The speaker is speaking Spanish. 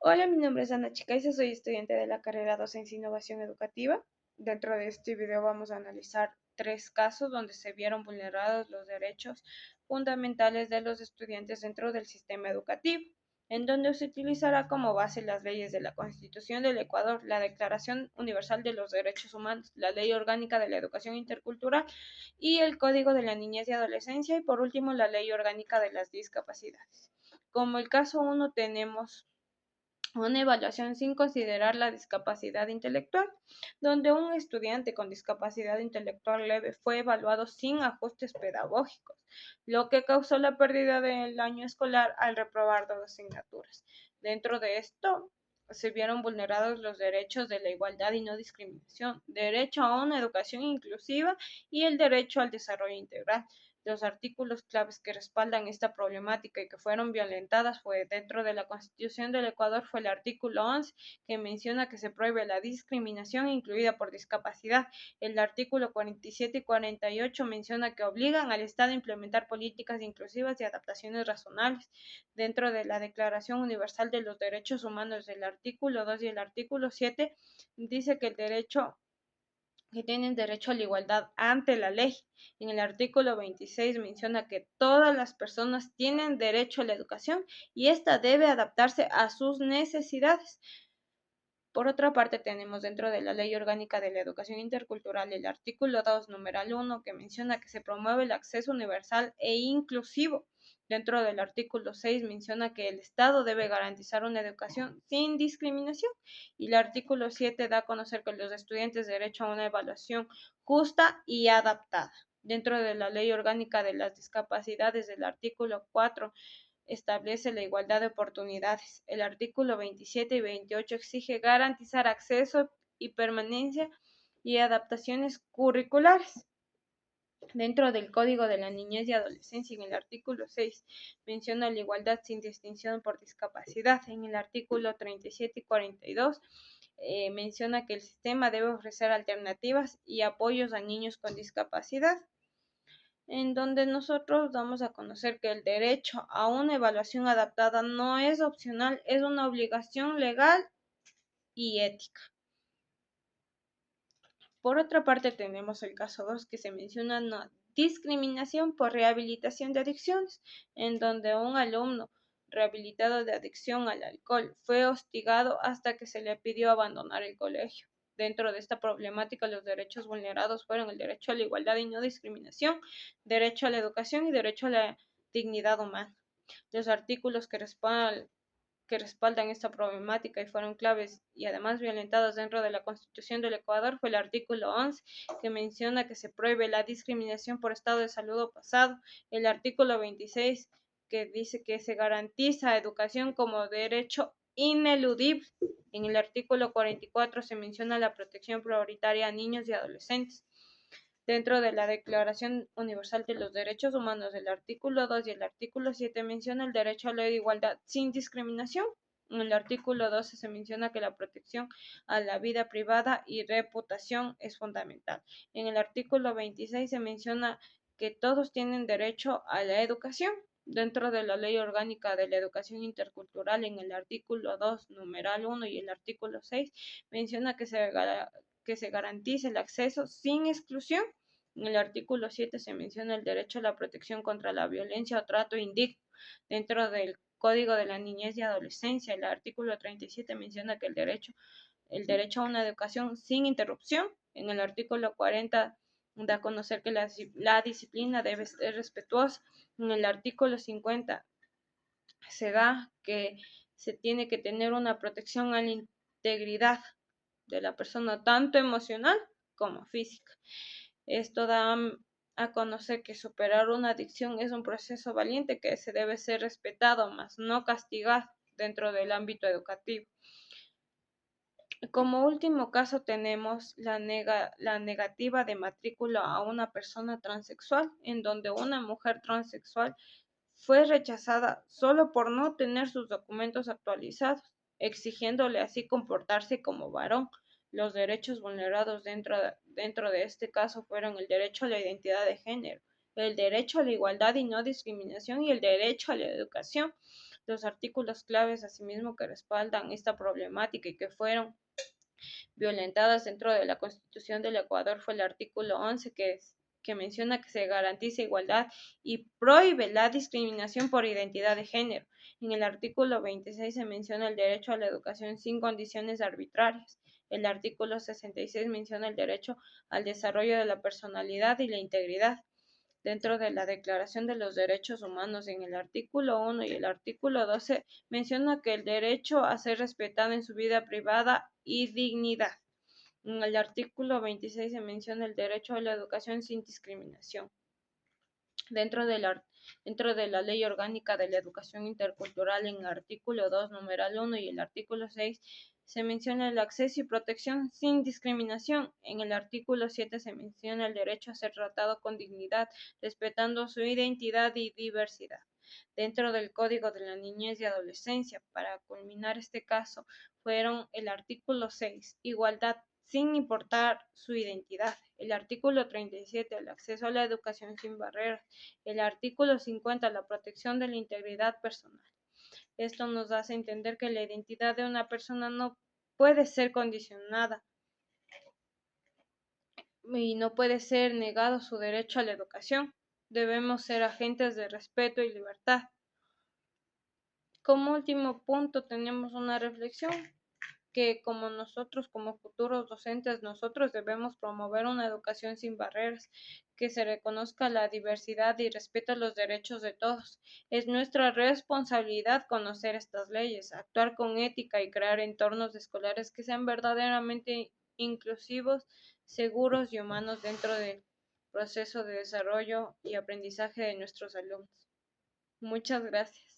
Hola, mi nombre es Ana Chicaiza, soy estudiante de la carrera Docencia e Innovación Educativa. Dentro de este video vamos a analizar tres casos donde se vieron vulnerados los derechos fundamentales de los estudiantes dentro del sistema educativo, en donde se utilizará como base las leyes de la Constitución del Ecuador, la Declaración Universal de los Derechos Humanos, la Ley Orgánica de la Educación Intercultural y el Código de la Niñez y Adolescencia y por último la Ley Orgánica de las Discapacidades. Como el caso 1 tenemos una evaluación sin considerar la discapacidad intelectual, donde un estudiante con discapacidad intelectual leve fue evaluado sin ajustes pedagógicos, lo que causó la pérdida del año escolar al reprobar dos asignaturas. Dentro de esto, se vieron vulnerados los derechos de la igualdad y no discriminación, derecho a una educación inclusiva y el derecho al desarrollo integral. Los artículos claves que respaldan esta problemática y que fueron violentadas fue dentro de la Constitución del Ecuador fue el artículo 11 que menciona que se prohíbe la discriminación incluida por discapacidad. El artículo 47 y 48 menciona que obligan al Estado a implementar políticas inclusivas y adaptaciones razonables. Dentro de la Declaración Universal de los Derechos Humanos, el artículo 2 y el artículo 7 dice que tienen derecho a la igualdad ante la ley. En el artículo 26 menciona que todas las personas tienen derecho a la educación y ésta debe adaptarse a sus necesidades. Por otra parte, tenemos dentro de la Ley Orgánica de la Educación Intercultural el artículo 2, numeral 1, que menciona que se promueve el acceso universal e inclusivo. Dentro del artículo 6 menciona que el Estado debe garantizar una educación sin discriminación y el artículo 7 da a conocer que los estudiantes tienen derecho a una evaluación justa y adaptada. Dentro de la Ley Orgánica de las Discapacidades del artículo 4 establece la igualdad de oportunidades. El artículo 27 y 28 exige garantizar acceso y permanencia y adaptaciones curriculares. Dentro del Código de la Niñez y Adolescencia, en el artículo 6, menciona la igualdad sin distinción por discapacidad. En el artículo 37 y 42, menciona que el sistema debe ofrecer alternativas y apoyos a niños con discapacidad, en donde nosotros damos a conocer que el derecho a una evaluación adaptada no es opcional, es una obligación legal y ética. Por otra parte, tenemos el caso 2 que se menciona una discriminación por rehabilitación de adicciones, en donde un alumno rehabilitado de adicción al alcohol fue hostigado hasta que se le pidió abandonar el colegio. Dentro de esta problemática, los derechos vulnerados fueron el derecho a la igualdad y no discriminación, derecho a la educación y derecho a la dignidad humana. Los artículos que respaldan esta problemática y fueron claves y además violentados dentro de la Constitución del Ecuador fue el artículo 11, que menciona que se prohíbe la discriminación por estado de salud o pasado, el artículo 26, que dice que se garantiza educación como derecho ineludible. En el artículo 44 se menciona la protección prioritaria a niños y adolescentes. Dentro de la Declaración Universal de los Derechos Humanos, el artículo 2 y el artículo 7 menciona el derecho a la igualdad sin discriminación. En el artículo 12 se menciona que la protección a la vida privada y reputación es fundamental. En el artículo 26 se menciona que todos tienen derecho a la educación. Dentro de la Ley Orgánica de la Educación Intercultural, en el artículo 2, numeral 1 y el artículo 6, menciona que se garantice el acceso sin exclusión. En el artículo 7 se menciona el derecho a la protección contra la violencia o trato indigno. Dentro del Código de la Niñez y Adolescencia, el artículo 37 menciona que el derecho a una educación sin interrupción. En el artículo 40 da a conocer que la disciplina debe ser respetuosa. En el artículo 50 se da que se tiene que tener una protección a la integridad de la persona, tanto emocional como física. Esto da a conocer que superar una adicción es un proceso valiente que se debe ser respetado, más no castigado dentro del ámbito educativo. Como último caso tenemos la negativa de matrícula a una persona transexual, en donde una mujer transexual fue rechazada solo por no tener sus documentos actualizados, exigiéndole así comportarse como varón. Los derechos vulnerados dentro de este caso fueron el derecho a la identidad de género, el derecho a la igualdad y no discriminación y el derecho a la educación. Los artículos claves, asimismo, que respaldan esta problemática y que fueron violentadas dentro de la Constitución del Ecuador fue el artículo 11, que menciona que se garantiza igualdad y prohíbe la discriminación por identidad de género. En el artículo 26 se menciona el derecho a la educación sin condiciones arbitrarias. El artículo 66 menciona el derecho al desarrollo de la personalidad y la integridad. Dentro de la Declaración de los Derechos Humanos, en el artículo 1 y el artículo 12, menciona que el derecho a ser respetado en su vida privada y dignidad. En el artículo 26 se menciona el derecho a la educación sin discriminación. Dentro de la Ley Orgánica de la Educación Intercultural, en el artículo 2, numeral 1 y el artículo 6, se menciona el acceso y protección sin discriminación. En el artículo 7 se menciona el derecho a ser tratado con dignidad, respetando su identidad y diversidad. Dentro del Código de la Niñez y Adolescencia, para culminar este caso, fueron el artículo 6, igualdad sin importar su identidad. El artículo 37, el acceso a la educación sin barreras. El artículo 50, la protección de la integridad personal. Esto nos hace entender que la identidad de una persona no puede ser condicionada y no puede ser negado su derecho a la educación. Debemos ser agentes de respeto y libertad. Como último punto, tenemos una reflexión que como futuros docentes, nosotros debemos promover una educación sin barreras, que se reconozca la diversidad y respete los derechos de todos. Es nuestra responsabilidad conocer estas leyes, actuar con ética y crear entornos escolares que sean verdaderamente inclusivos, seguros y humanos dentro del proceso de desarrollo y aprendizaje de nuestros alumnos. Muchas gracias.